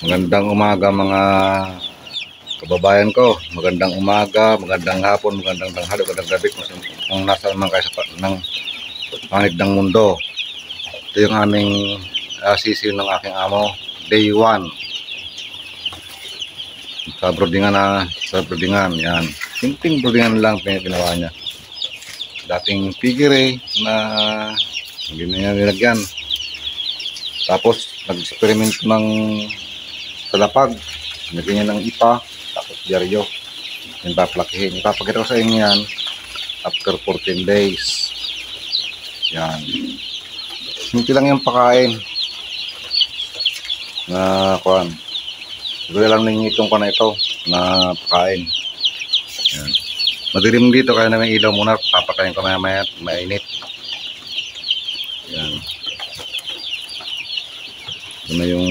Magandang umaga mga kababayan ko. Magandang umaga, magandang hapon, magandang tanghali, magandang gabi kung nasa naman kayo sa ng panig ng mundo. Ito yung aming sisiw ng aking amo, day 1. Sa broodingan, yan. Simpleng broodingan lang ginawa niya. Dating piggery na hindi na niya nilagyan. Tapos nag-experiment ng talapag, nilagyan niya ng ipa, tapos diaryo. Yung paplakihin. Ipapakita ko sa inyo yan after 14 days. Yan. Simple lang yung pakain na kuhan. Siguro lang ningitong ko na ito na pakain. Yan. Madilim dito kaya na may ilaw muna. Papakain ko maya mainit. Yan. Ito na yung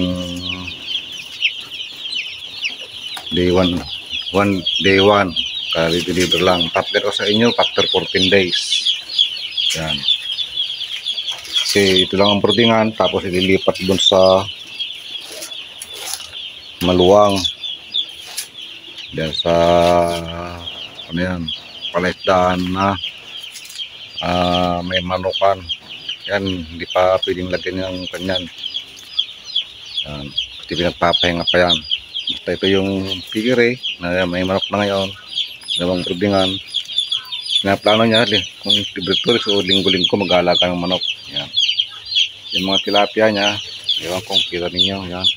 day 1. Day 1. Kaya deliver lang. Papakita ko sa inyo after 14 days. Yan. Kasi ito lang ang broodingan. Tapos ililipat dun sa maluwang. Dahil sa ano yan, palaisdaan na may manukan. Yan, hindi pa pwedeng lagyan ng kanyan. Yan, kasi pinagpapahinga pa yan. Basta ito yung piggery na may manok na ngayon, dalawang broodingan. Pinaplano niya kung libre so linggo-linggo mag-aalaga ng manok. Yan. Yung mga tilapia niya, ewan kung kita ninyo, yan.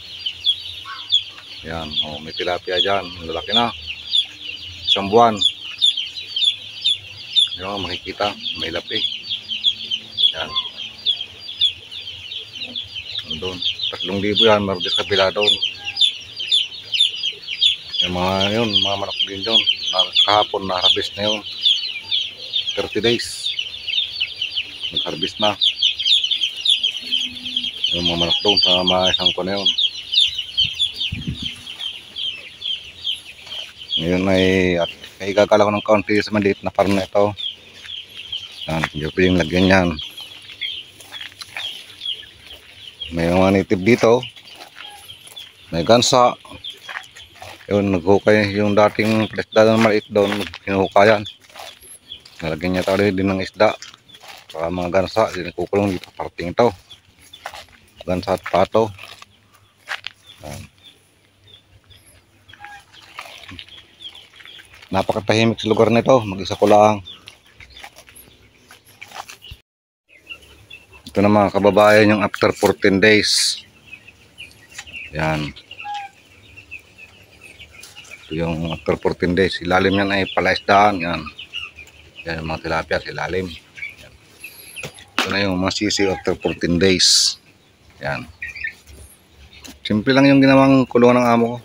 Yan, oh, may tilapia dyan, lalaki na. Isang buwan. Yan, makikita, may lapi. Yan. Doon, 3,000 yan, meron din sa kabila doon. Yung mga yun, mga manok din doon. Kahapon na harvest na yun. 30 days. Nag-harvest na. Yung mga manok doon sa mga isang ko na yun. Ngayon ay gagala ko ng kaunti sa maliit na farm na ito. Yan, hindi ko pwedeng lagyan yan. May mga native dito. May gansa. Yun, naghukay yung dating isda na maliit doon. Hinuhukayan. Nalagyan niya tayo din ng isda. Para mga gansa. Kukulong dito parting ito. Gansa at pato. Yan. Napakatahimik sa lugar nito, mag-isa ko lang. Ito na mga kababayan yung after 14 days. Yan. Ito yung after 14 days. Ilalim yan ay palaisdaan. Yan. Yan yung mga tilapia sa ilalim. Yan. Ito na yung mga sisiw after 14 days. Yan. Simple lang yung ginawang kulungan ng amo ko.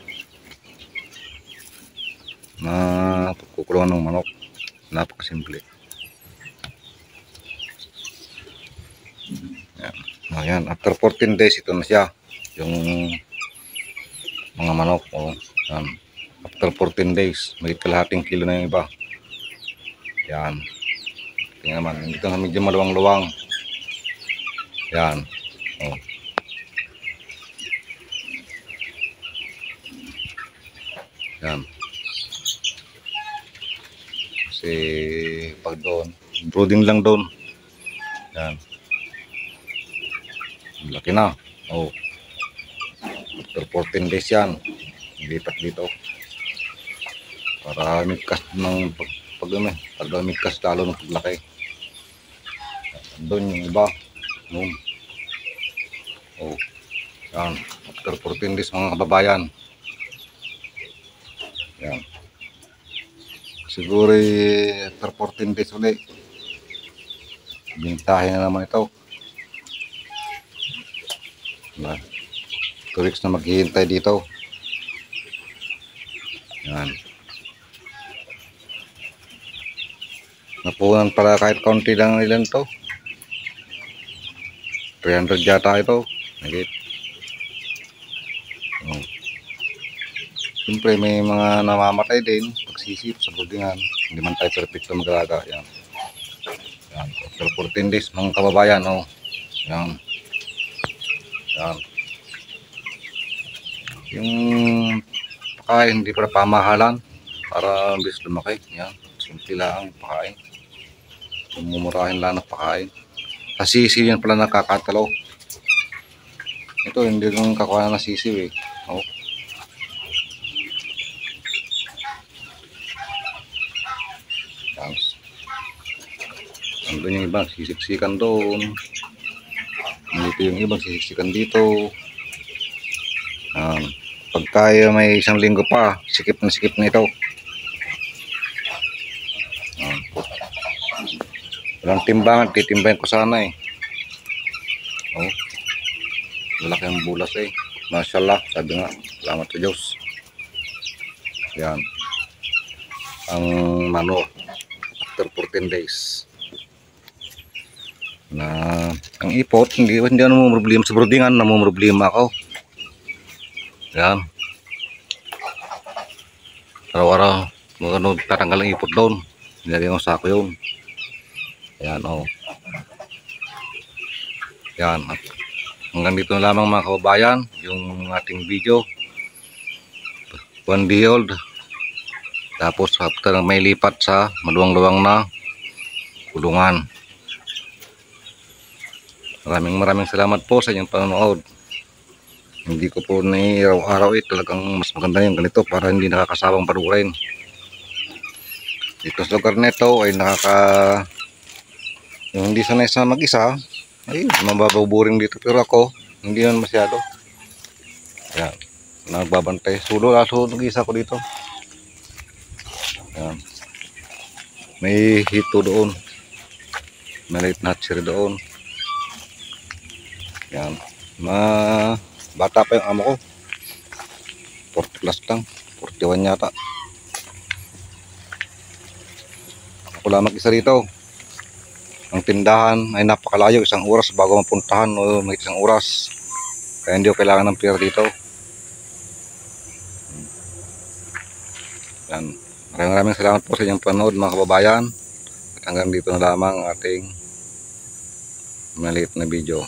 Na pagkukulungan ng manok, napakasimple. Yan. Ayan, after 14 days ito na siya yung mga manok. Yan. After 14 days may kalahating kilo na yung iba. Yan, tingnan naman dito na medyo maluwang-luwang. Yan. Oh. Yan. Kasi pag doon brooding lang doon. Yan, laki na. Oh, after 14 days yan lipat dito para migkas ng pag migkas lalo ng paglaki. Doon yung iba. Oh, yan, after 14 days mga kababayan. Yan. Siguro after 14 days ulit bintahin na naman ito. 2 weeks na maghihintay dito. Yan. Napunan para kahit kaunti lang ilan to. 300 yata ito. Nagit. Oh. Siyempre may mga namamatay din pagsisip sa broodingan. Hindi man tayo perfecto mag-alaga. Yan. Yan. After 14 days mga kababayan. Oh. Yan. Yan. Yung pakain, hindi para pamahalan para bis lumaki. Yan, simple lang ang pakain. Mumurahin lang ng pakain. Sa sisiw yan pala nakakatalaw. Ito hindi rin kakuha na sisiw eh. Oh. Tapos, andun yung iba, sisiksikan doon. Dito yung iba, sisiksikan dito. Pagka may isang linggo pa, sikip na ito. Walang timbangan, titimbahin ko sana eh. Oh, lalaki ang bulas eh. Mashallah, sabi nga, salamat sa Diyos. Yan. Ang manok after 14 days. Na ang ipot, hindi ano mo problema sa broodingan, namumroblema ako. Yan. Araw-araw, magano tatanggal ang ipot doon. Nilagay ko sa sako yun. Ayan o. Oh. Yan. Hanggang dito na lamang mga kababayan yung ating video. 1 day old. Tapos after may lipat sa maluwang-luwang na kulungan. Maraming salamat po sa inyong panonood. Hindi ko po araw-araw talagang mas maganda yung ganito para hindi nakakasawang panuorin. Dito sa lugar nito ay yung hindi sanay sa mag-isa ay mabababuring dito, pero ako hindi yan masyado. Ayan, nagbabantay sulo nag-isa ko dito. Ayan. May hito doon, maliit na hatchery doon. Ayan, bata pa yung amo ko, 40 plus lang, 41 yata. Ako lamang isa rito. Ang tindahan ay napakalayo, 1 oras bago mapuntahan o may 1 oras. Kaya hindi ko kailangan ng pera dito. Yan. Maraming salamat po sa inyong panood mga kababayan. At hanggang dito na lamang ating maliit na video.